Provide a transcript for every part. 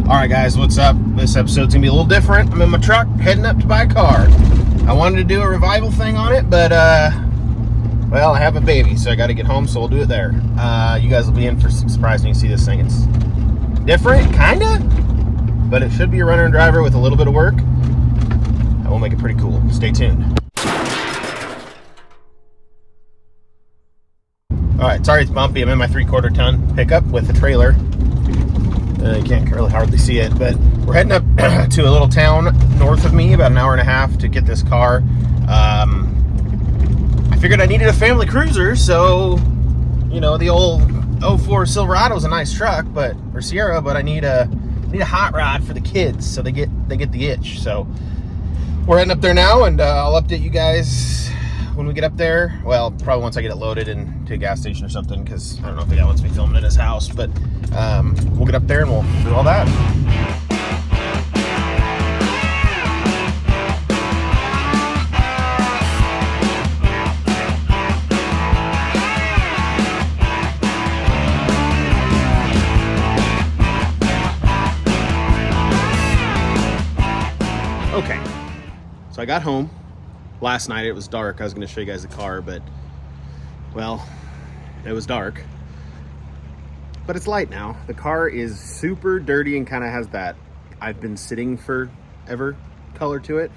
All right, guys, what's up? This episode's gonna be a little different. I'm in my truck heading up to buy a car. I wanted to do a revival thing on it, but well, I have a baby, so I got to get home, so we'll do it there. You guys will be in for some surprise when you see this thing. It's different, kinda, but it should be a runner and driver with a little bit of work. That will make it pretty cool. Stay tuned. All right, sorry it's bumpy. I'm in my 3/4 ton pickup with a trailer. You can't really hardly see it, but we're heading up to a little town north of me, about an hour and a half to get this car. I figured I needed a family cruiser, so, you know, the old 04 Silverado is a nice truck, or Sierra, but I need a hot rod for the kids, so they get the itch. So we're heading up there now, and I'll update you guys when we get up there. Well, probably once I get it loaded into a gas station or something, because I don't know if the guy wants me filming in his house, but we'll get up there and we'll do all that. Okay, so I got home last night. It was dark. I was going to show you guys the car, but, well, it was dark. But it's light now. The car is super dirty and kind of has that I've been sitting forever color to it.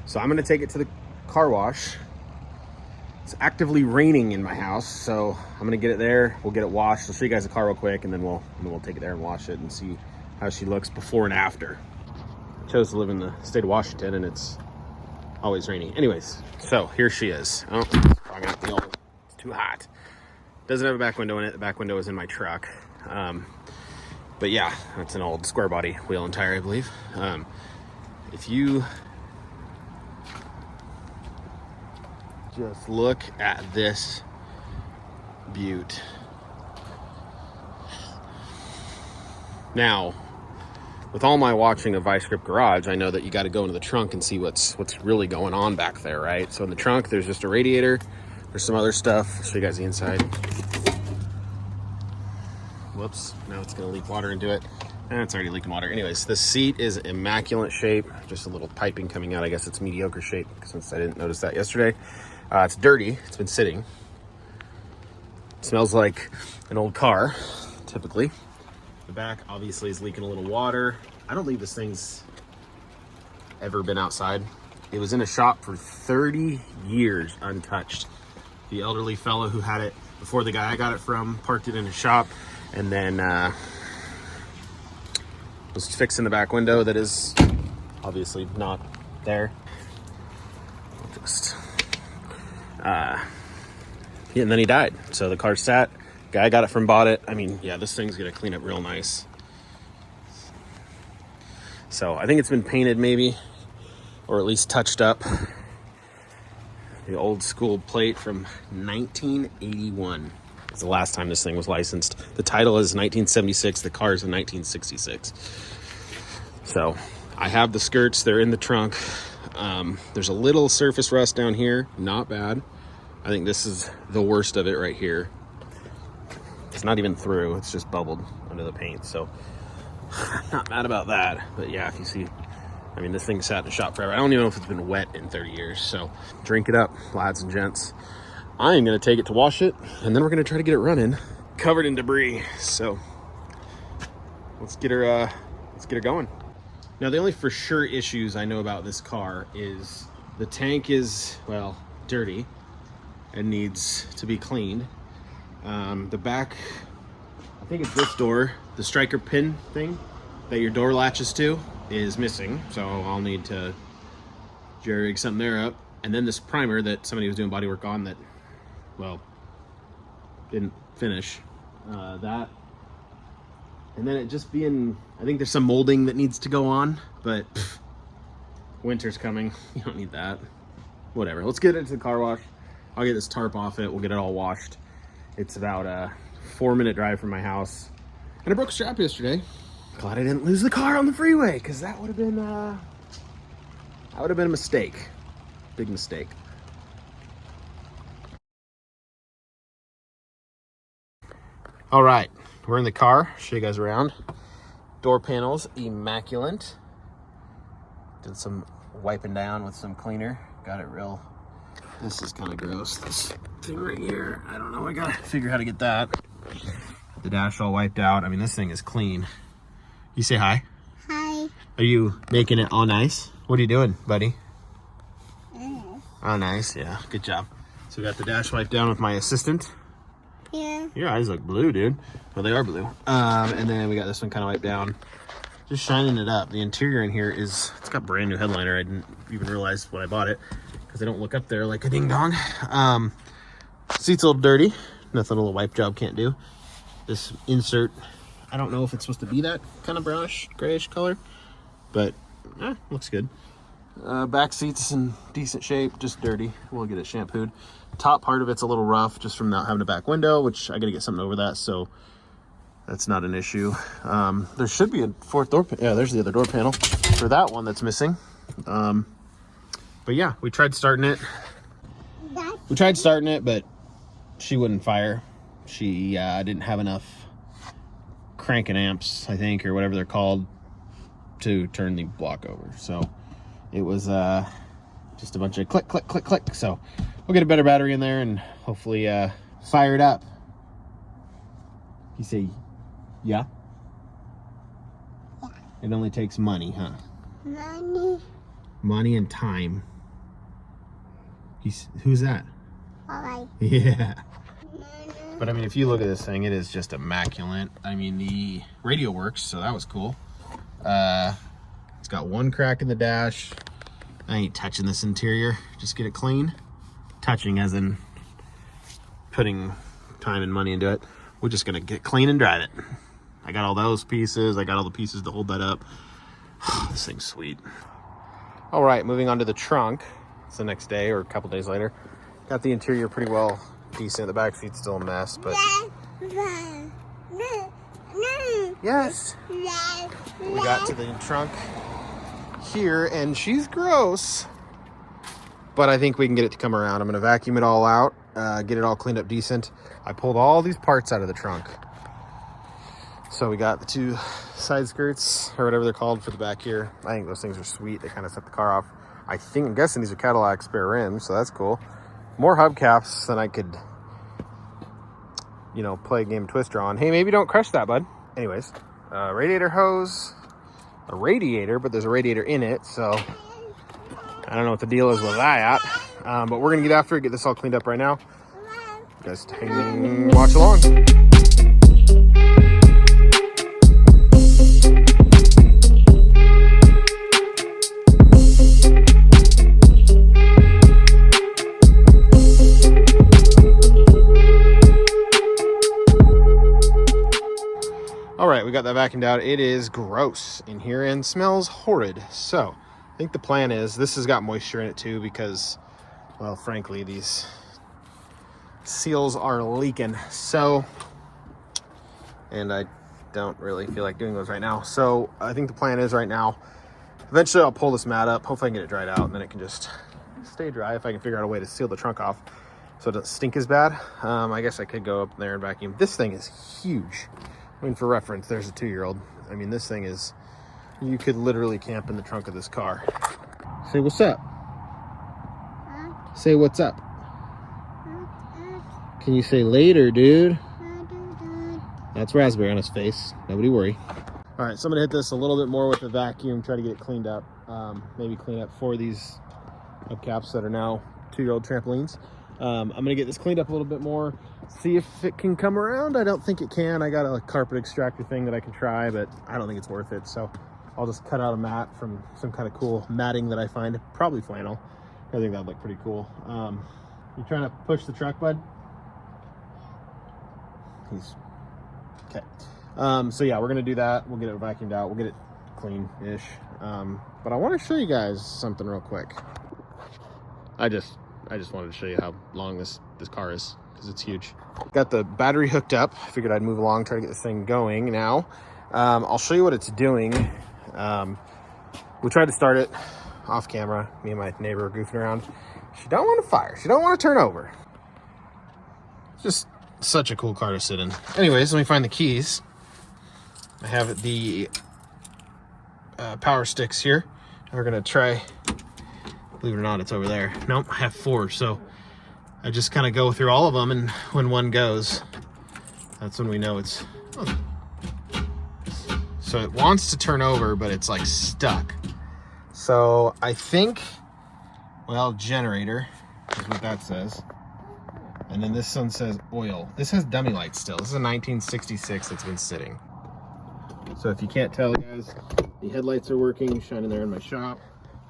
So I'm going to take it to the car wash. It's actively raining in my house, so I'm going to get it there. We'll get it washed. I'll show you guys the car real quick, and then we'll take it there and wash it and see how she looks before and after. I chose to live in the state of Washington, and it's always rainy. Anyways, so here she is. Oh, it's too hot. Doesn't have a back window in it. The back window is in my truck. But yeah, that's an old square body wheel and tire, I believe. If you just look at this beaut. Now, with all my watching of Vice Grip Garage, I know that you got to go into the trunk and see what's really going on back there, right? So in the trunk, there's just a radiator. There's some other stuff. I'll show you guys the inside. Whoops, now it's gonna leak water into it. And it's already leaking water. Anyways, the seat is immaculate shape. Just a little piping coming out. I guess it's mediocre shape since I didn't notice that yesterday. It's dirty, it's been sitting. It smells like an old car, typically. The back obviously is leaking a little water. I don't believe this thing's ever been outside. It was in a shop for 30 years untouched. The elderly fellow who had it before the guy I got it from parked it in his shop, and then was fixing the back window that is obviously not there. I'll just and then he died. So the car sat. Guy got it from bought it. I mean, yeah, this thing's gonna clean up real nice. So I think it's been painted maybe, or at least touched up. The old school plate from 1981 is the last time this thing was licensed. The title is 1976. The car is in 1966. So I have the skirts. They're in the trunk. There's a little surface rust down here. Not bad. I think this is the worst of it right here. It's not even through. It's just bubbled under the paint. So not mad about that. But yeah, if you see, I mean, this thing sat in the shop forever. I don't even know if it's been wet in 30 years. So drink it up, lads and gents. I am going to take it to wash it, and then we're going to try to get it running, covered in debris. So let's get her going. Now, the only for sure issues I know about this car is the tank is, well, dirty and needs to be cleaned. The back, I think it's this door, the striker pin thing that your door latches to is missing. So I'll need to jerry rig something there up. And then this primer that somebody was doing body work on that, well, didn't finish. That. And then it just being, I think there's some molding that needs to go on, but winter's coming. You don't need that. Whatever. Let's get it to the car wash. I'll get this tarp off it. We'll get it all washed. It's about a 4-minute drive from my house. And I broke a strap yesterday. Glad I didn't lose the car on the freeway, because that would have been a mistake. Big mistake. All right, we're in the car. Show you guys around. Door panels, immaculate. Did some wiping down with some cleaner. Got it real. This is kind of gross. This thing right here. I don't know. I gotta figure how to get that. The dash all wiped out. I mean, this thing is clean. You say hi. Hi. Are you making it all nice? What are you doing, buddy? Oh, nice. Yeah, good job. So we got the dash wiped down with my assistant. Yeah. Your eyes look blue, dude. Well, they are blue. And then we got this one kind of wiped down. Just shining it up. The interior in here is, it's got brand new headliner. I didn't even realize when I bought it because I don't look up there like a ding dong. Seat's a little dirty. Nothing a little wipe job can't do. This insert, I don't know if it's supposed to be that kind of brownish, grayish color, but looks good. Back seat's in decent shape, just dirty. We'll get it shampooed. Top part of it's a little rough just from not having a back window, which I gotta get something over that, so that's not an issue. There should be a fourth door. Yeah, there's the other door panel for that one that's missing. But yeah, we tried starting it. But she wouldn't fire. She didn't have enough cranking amps, I think, or whatever they're called, to turn the block over. So it was just a bunch of click, click, click, click. So we'll get a better battery in there and hopefully fire it up. You say, yeah? It only takes money, huh? Money and time. Who's that? Alright. Yeah. But I mean, if you look at this thing, it is just immaculate. I mean, the radio works, so that was cool. It's got one crack in the dash. I ain't touching this interior. Just get it clean. Touching as in putting time and money into it. We're just gonna get clean and drive it. I got all those pieces. I got all the pieces to hold that up. This thing's sweet. All right, moving on to the trunk. It's the next day or a couple days later. Got the interior pretty well decent. The back seat's still a mess, but yes. We got to the trunk here, and she's gross, but I think we can get it to come around. I'm gonna vacuum it all out, get it all cleaned up decent. I pulled all these parts out of the trunk. So we got the two side skirts, or whatever they're called, for the back here. I think those things are sweet. They kind of set the car off. I'm guessing these are Cadillac spare rims, so that's cool. More hubcaps than I could, play a game Twister on. Hey, maybe don't crush that, bud. Anyways, radiator hose, a radiator, but there's a radiator in it, so I don't know what the deal is with that. But we're gonna get after it, get this all cleaned up right now. You guys watch along. All right, we got that vacuumed out. It is gross in here and smells horrid. So I think the plan is, this has got moisture in it too because, well, frankly, these seals are leaking. So, and I don't really feel like doing those right now. So I think the plan is right now, eventually I'll pull this mat up. Hopefully I can get it dried out and then it can just stay dry if I can figure out a way to seal the trunk off so it doesn't stink as bad. I guess I could go up there and vacuum. This thing is huge. I mean, for reference, there's a 2-year-old. I mean, this thing is, you could literally camp in the trunk of this car. Say what's up. Say what's up. Can you say later, dude? That's raspberry on his face. Nobody worry. All right, so I'm gonna hit this a little bit more with the vacuum, try to get it cleaned up. Maybe clean up 4 of these hubcaps that are now 2-year-old trampolines. I'm gonna get this cleaned up a little bit more, see if it can come around. I don't think it can. I got a carpet extractor thing that I can try, but I don't think it's worth it. So I'll just cut out a mat from some kind of cool matting that I find, probably flannel. I think that'd look pretty cool. You trying to push the truck, bud? He's okay. So yeah, we're gonna do that. We'll get it vacuumed out. We'll get it clean-ish. But I want to show you guys something real quick. I just wanted to show you how long this car is, because it's huge. Got the battery hooked up. Figured I'd move along, try to get this thing going now. I'll show you what it's doing. We tried to start it off camera. Me and my neighbor were goofing around. She don't want to fire. She don't want to turn over. Just such a cool car to sit in. Anyways, let me find the keys. I have the power sticks here. And we're gonna try, believe it or not, it's over there. Nope, I have 4. So I just kind of go through all of them, and when one goes, that's when we know it's, oh. So it wants to turn over, but it's like stuck. So I think, well, generator is what that says. And then this one says oil. This has dummy lights still. This is a 1966 that's been sitting. So if you can't tell, guys, the headlights are working, shining there in my shop.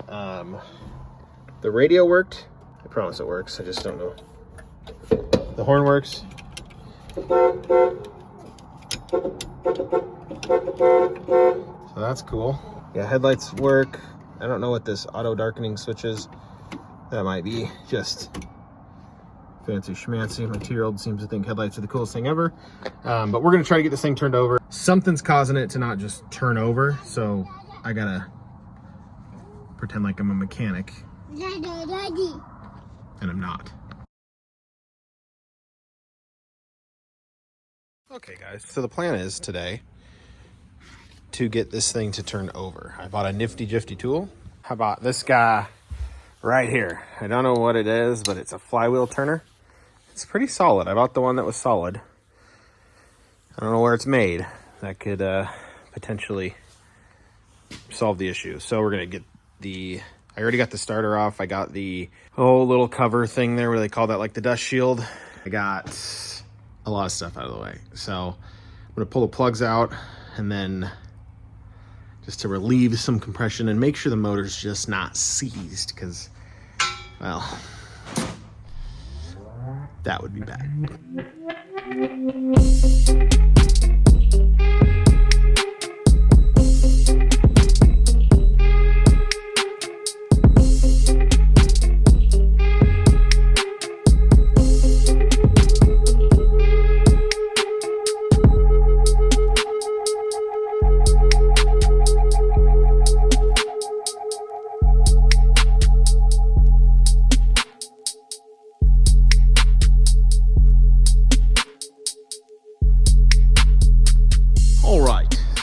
The radio worked. I promise it works. I just don't know. The horn works. So that's cool. Yeah, headlights work. I don't know what this auto darkening switch is. That might be just fancy schmancy. My 2-year-old seems to think headlights are the coolest thing ever. But we're gonna try to get this thing turned over. Something's causing it to not just turn over, so I gotta pretend like I'm a mechanic. Daddy. And I'm not. Okay guys, so the plan is today to get this thing to turn over. I bought a nifty jifty tool. I bought this guy right here. I don't know what it is, but it's a flywheel turner. It's pretty solid. I bought the one that was solid. I don't know where it's made. That could potentially solve the issue. So we're gonna get I already got the starter off. I got the whole little cover thing there where they call that like the dust shield. I got a lot of stuff out of the way. So I'm gonna pull the plugs out and then just to relieve some compression and make sure the motor's just not seized, because, well, that would be bad.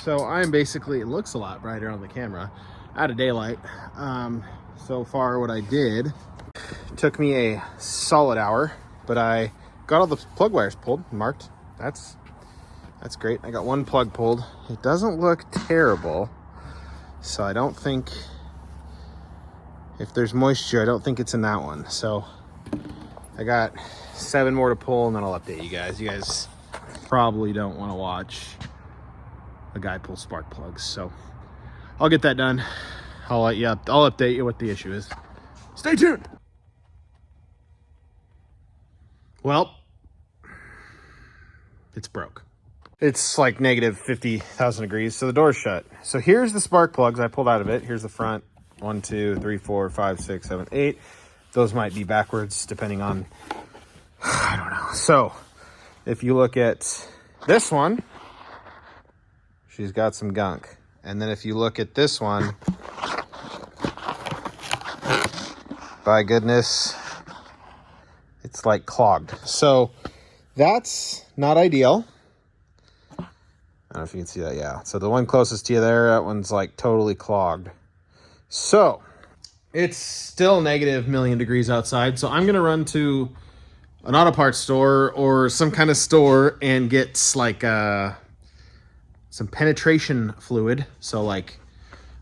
So I'm basically, it looks a lot brighter on the camera, out of daylight. So far what I did, took me a solid hour, but I got all the plug wires pulled, marked. That's great. I got one plug pulled. It doesn't look terrible. So I don't think, if there's moisture, I don't think it's in that one. So I got 7 more to pull, and then I'll update you guys. You guys probably don't want to watch a guy pull spark plugs, so I'll get that done. I'll update you what the issue is. Stay tuned. Well, it's broke. It's like negative 50,000 degrees, so the door's shut. So here's the spark plugs I pulled out of it. Here's the front. 1, 2, 3, 4, 5, 6, 7, 8. Those might be backwards depending on, I don't know. So if you look at this one, she's got some gunk. And then if you look at this one, by goodness, it's like clogged. So that's not ideal. I don't know if you can see that. Yeah. So the one closest to you there, that one's like totally clogged. So it's still negative million degrees outside. So I'm going to run to an auto parts store or some kind of store and get like some penetration fluid. So like,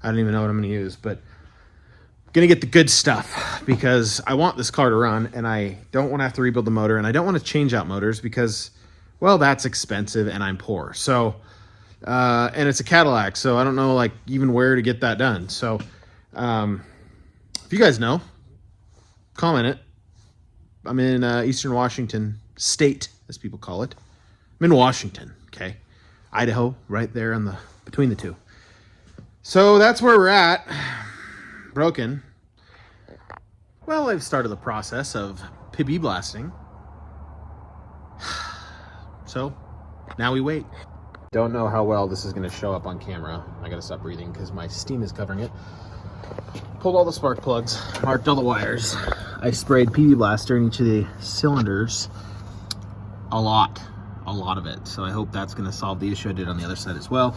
I don't even know what I'm gonna use, but I'm gonna get the good stuff because I want this car to run and I don't want to have to rebuild the motor and I don't want to change out motors because, well, that's expensive and I'm poor. So, and it's a Cadillac, so I don't know like even where to get that done. So, if you guys know, comment it. I'm in Eastern Washington State, as people call it. I'm in Washington, okay? Idaho, right there on between the two. So that's where we're at. Broken. Well, I've started the process of PB blasting. So now we wait. Don't know how well this is going to show up on camera. I got to stop breathing because my steam is covering it. Pulled all the spark plugs, marked all the wires. I sprayed PB blaster in each of the cylinders. A lot of it. So I hope that's going to solve the issue I did on the other side as well.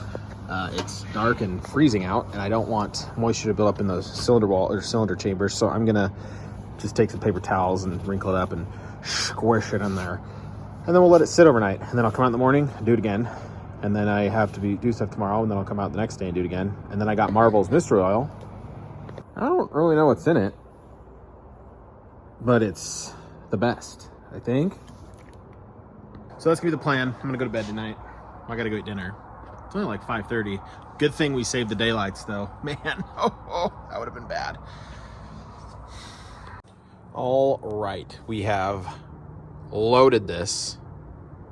it's dark and freezing out, and I don't want moisture to build up in the cylinder wall or cylinder chambers. So I'm gonna just take some paper towels and wrinkle it up and squish it in there, and then we'll let it sit overnight. And then I'll come out in the morning and do it again. And then I have to do stuff tomorrow, and then I'll come out the next day and do it again. And then I got Marvel's mystery oil. I don't really know what's in it, but it's the best, I think. So that's gonna be the plan. I'm gonna go to bed tonight. I gotta go eat dinner. It's only like 5:30. Good thing we saved the daylights though. Man, that would have been bad. All right, we have loaded this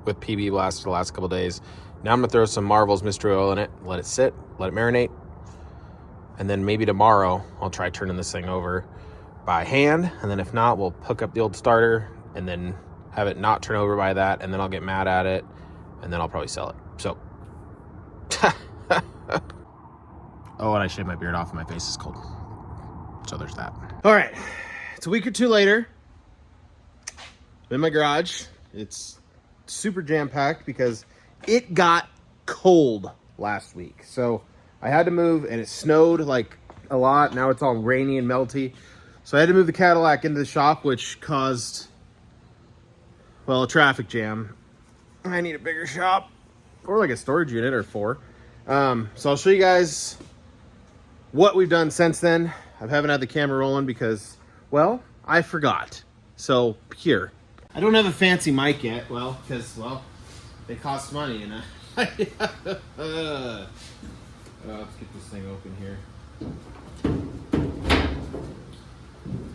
with PB Blast for the last couple days. Now I'm gonna throw some Marvel's mystery oil in it, let it sit, let it marinate. And then maybe tomorrow I'll try turning this thing over by hand. And then if not, we'll hook up the old starter and then have it not turn over by that. And then I'll get mad at it and then I'll probably sell it. So, oh, and I shaved my beard off and my face is cold. So there's that. All right, it's a week or two later. I'm in my garage. It's super jam-packed because it got cold last week. So I had to move, and it snowed like a lot. Now it's all rainy and melty. So I had to move the Cadillac into the shop, which caused, well, a traffic jam. I need a bigger shop or like a storage unit or 4. So I'll show you guys what we've done since then. I haven't had the camera rolling because, well, I forgot. So here, I don't have a fancy mic yet. Well, because, well, they cost money, and let's get this thing open here.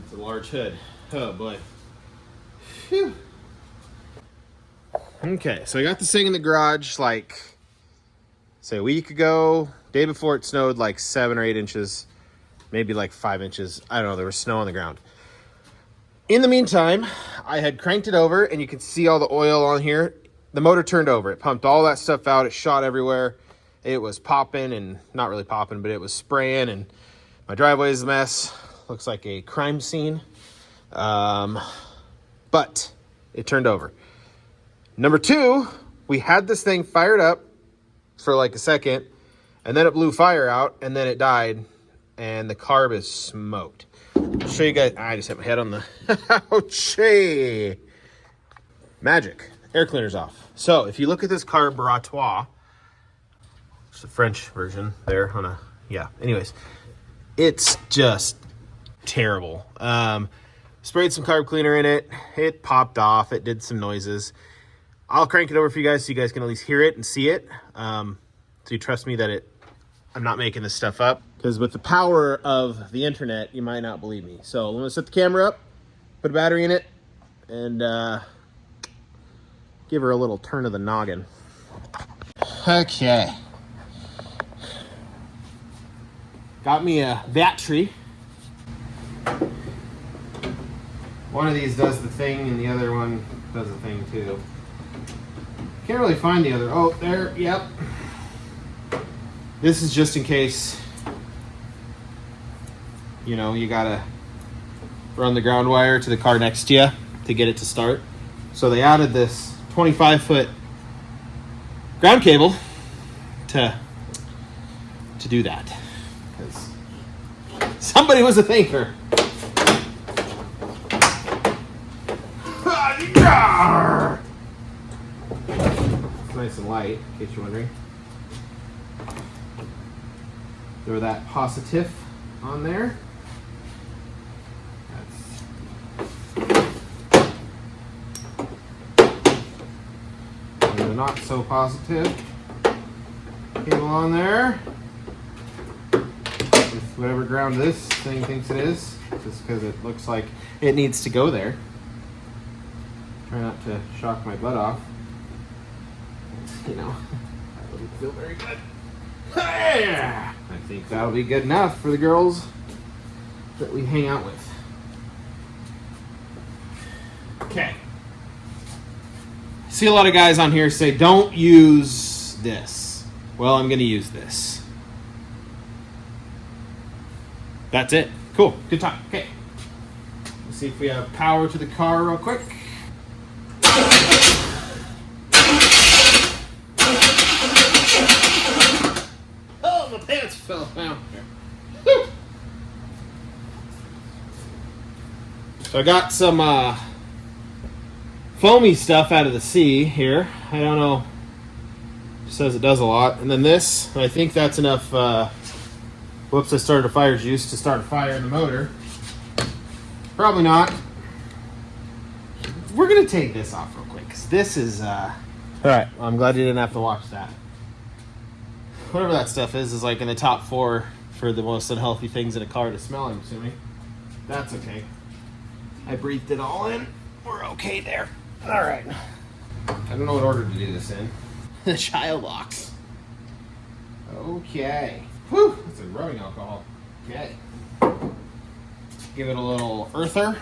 It's a large hood. Oh boy. Phew. Okay, so I got this thing in the garage like, say, a week ago. Day before it snowed like 7 or 8 inches, maybe like 5 inches. I don't know, there was snow on the ground. In the meantime, I had cranked it over, and you can see all the oil on here. The motor turned over. It pumped all that stuff out. It shot everywhere. It was popping, and not really popping, but it was spraying, and my driveway is a mess. Looks like a crime scene. But it turned over. Number 2, we had this thing fired up for like a second, and then it blew fire out, and then it died, and the carb is smoked. I'll show you guys. I just hit my head on the ouchie. Magic. Air cleaner's off. So if you look at this carburetor, it's the French version there on a, yeah. Anyways, it's just terrible. Sprayed some carb cleaner in it. It popped off. It did some noises. I'll crank it over for you guys so you guys can at least hear it and see it. So you trust me that I'm not making this stuff up. Because with the power of the internet, you might not believe me. So I'm going to set the camera up, put a battery in it, and give her a little turn of the noggin. Okay. Got me a battery. One of these does the thing, and the other one does the thing too. Can't really find the other. Oh, there, yep. This is just in case, you know, you gotta run the ground wire to the car next to you to get it to start. So they added this 25-foot ground cable to do that. Because somebody was a thinker. It's nice and light, in case you're wondering. Throw that positive on there. And the not so positive cable on there. With whatever ground this thing thinks it is, just because it looks like it needs to go there. Try not to shock my butt off. You know, that wouldn't feel very good. I think that'll be good enough for the girls that we hang out with. Okay. See a lot of guys on here say, don't use this. Well, I'm going to use this. That's it. Cool. Good time. Okay. Let's see if we have power to the car real quick. So I got some foamy stuff out of the sea here. I don't know. It says it does a lot. And then this, I think that's enough. Whoops, I started a fire juice to start a fire in the motor. Probably not. We're going to take this off real quick because this is... Alright, well, I'm glad you didn't have to watch that. Whatever that stuff is like in the top 4 for the most unhealthy things in a car to smell, I'm assuming. That's okay. I breathed it all in. We're okay there. Alright. I don't know what order to do this in. The child locks. Okay. Whew, that's a rubbing alcohol. Okay. Give it a little earther.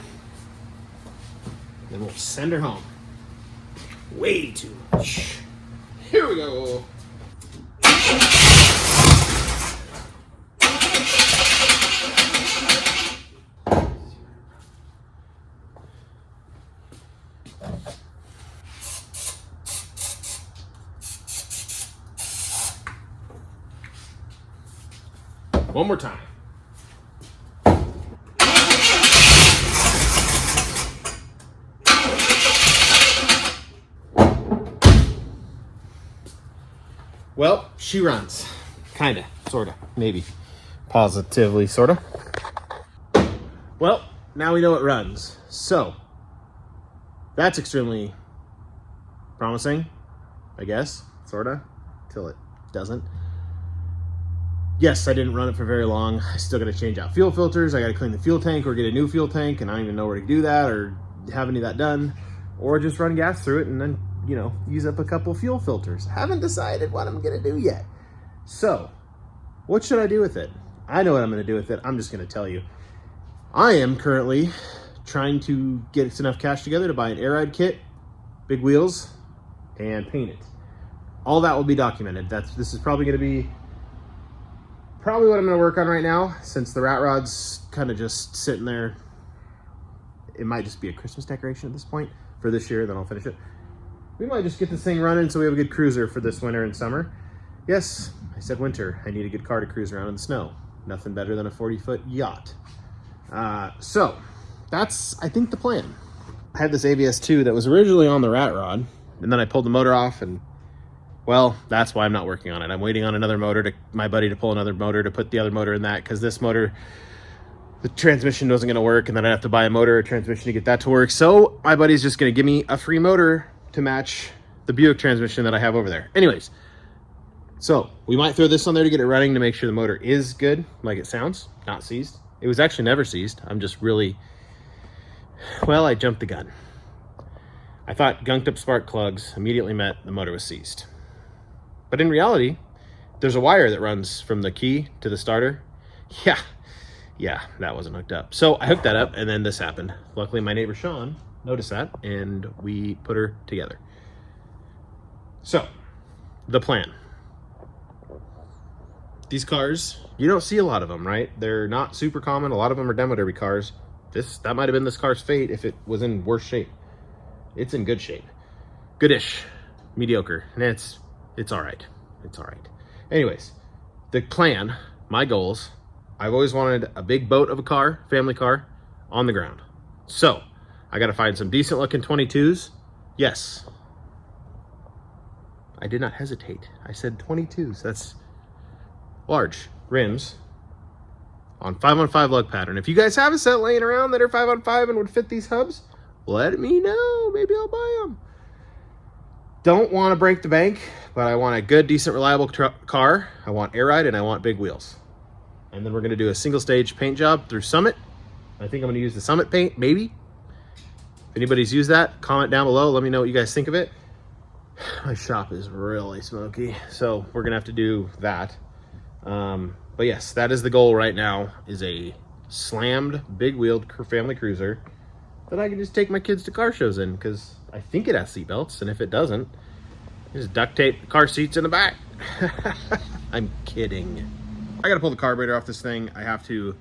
Then we'll send her home. Way too much. Here we go. One more time. Well, she runs. Kinda, sorta, maybe. Positively, sorta. Well, now we know it runs. So, that's extremely promising, I guess, sorta, till it doesn't. Yes, I didn't run it for very long. I still got to change out fuel filters. I got to clean the fuel tank or get a new fuel tank, and I don't even know where to do that or have any of that done. Or just run gas through it and then, you know, use up a couple fuel filters. Haven't decided what I'm going to do yet. So, what should I do with it? I know what I'm going to do with it. I'm just going to tell you. I am currently trying to get enough cash together to buy an air ride kit, big wheels, and paint it. All that will be documented. This is probably going to be what I'm going to work on right now, since the rat rod's kind of just sitting there. It might just be a Christmas decoration at this point for this year, then I'll finish it. We might just get this thing running so we have a good cruiser for this winter and summer. Yes, I said winter. I need a good car to cruise around in the snow. Nothing better than a 40-foot yacht. So, that's, I think, the plan. I had this ABS2 that was originally on the rat rod, and then I pulled the motor off, and well, that's why I'm not working on it. I'm waiting on another motor, my buddy to pull another motor to put the other motor in that, because this motor, the transmission wasn't going to work, and then I'd have to buy a motor or transmission to get that to work. So my buddy's just going to give me a free motor to match the Buick transmission that I have over there. Anyways, so we might throw this on there to get it running to make sure the motor is good, like it sounds, not seized. It was actually never seized. I'm just really, well, I jumped the gun. I thought gunked up spark plugs immediately meant the motor was seized. But in reality, there's a wire that runs from the key to the starter. Yeah, that wasn't hooked up. So I hooked that up, and then this happened. Luckily, my neighbor Sean noticed that, and we put her together. So, the plan. These cars, you don't see a lot of them, right? They're not super common. A lot of them are demo derby cars. That might have been this car's fate if it was in worse shape. It's in good shape. Goodish. Mediocre. And it's all right. It's all right. Anyways, the plan, my goals, I've always wanted a big boat of a car, family car, on the ground. So, I got to find some decent looking 22s. Yes. I did not hesitate. I said 22s. That's large rims on 5-on-5 lug pattern. If you guys have a set laying around that are 5-on-5 and would fit these hubs, let me know. Maybe I'll buy them. Don't want to break the bank, but I want a good, decent, reliable car. I want air ride and I want big wheels. And then we're going to do a single stage paint job through Summit. I think I'm going to use the Summit paint, maybe. If anybody's used that, comment down below. Let me know what you guys think of it. My shop is really smoky, so we're going to have to do that. But yes, that is the goal right now, is a slammed, big-wheeled family cruiser that I can just take my kids to car shows in, because I think it has seat belts, and if it doesn't, just duct tape the car seats in the back. I'm kidding. I gotta pull the carburetor off this thing. I have to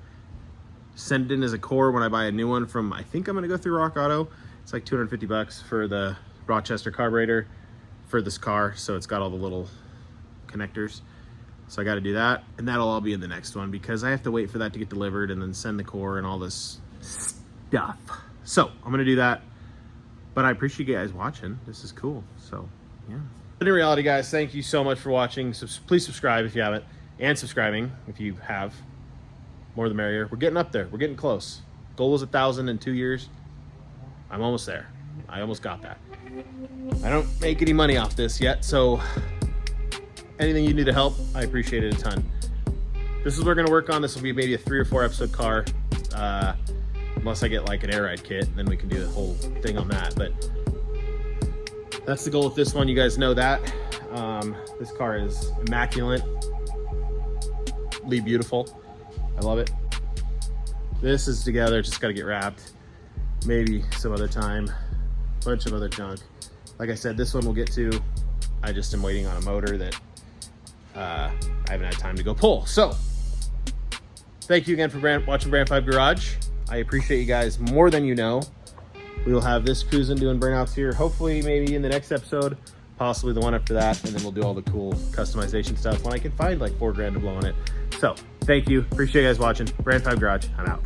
send it in as a core when I buy a new one from, I think I'm gonna go through Rock Auto. It's like 250 bucks for the Rochester carburetor for this car, so it's got all the little connectors. So I got to do that, and that'll all be in the next one because I have to wait for that to get delivered and then send the core and all this stuff. So I'm gonna do that. But I appreciate you guys watching. This is cool. So yeah. But in reality, guys, thank you so much for watching. So please subscribe if you haven't, and subscribing if you have. More the merrier. We're getting up there. We're getting close. Goal was 1,000 in 2 years. I'm almost there. I almost got that. I don't make any money off this yet, so anything you need to help, I appreciate it a ton. This is what we're gonna work on. This will be maybe a 3 or 4 episode car, unless I get like an air ride kit, then we can do the whole thing on that. But that's the goal with this one. You guys know that. This car is immaculately beautiful. I love it. This is together, just gotta get wrapped. Maybe some other time. Bunch of other junk. Like I said, this one we'll get to. I just am waiting on a motor that I haven't had time to go pull. So, thank you again for watching Brand 5 Garage. I appreciate you guys more than you know. We will have this cruising doing burnouts here, hopefully maybe in the next episode, possibly the one after that, and then we'll do all the cool customization stuff when I can find like $4 grand to blow on it. So, thank you. Appreciate you guys watching. Brand 5 Garage, I'm out.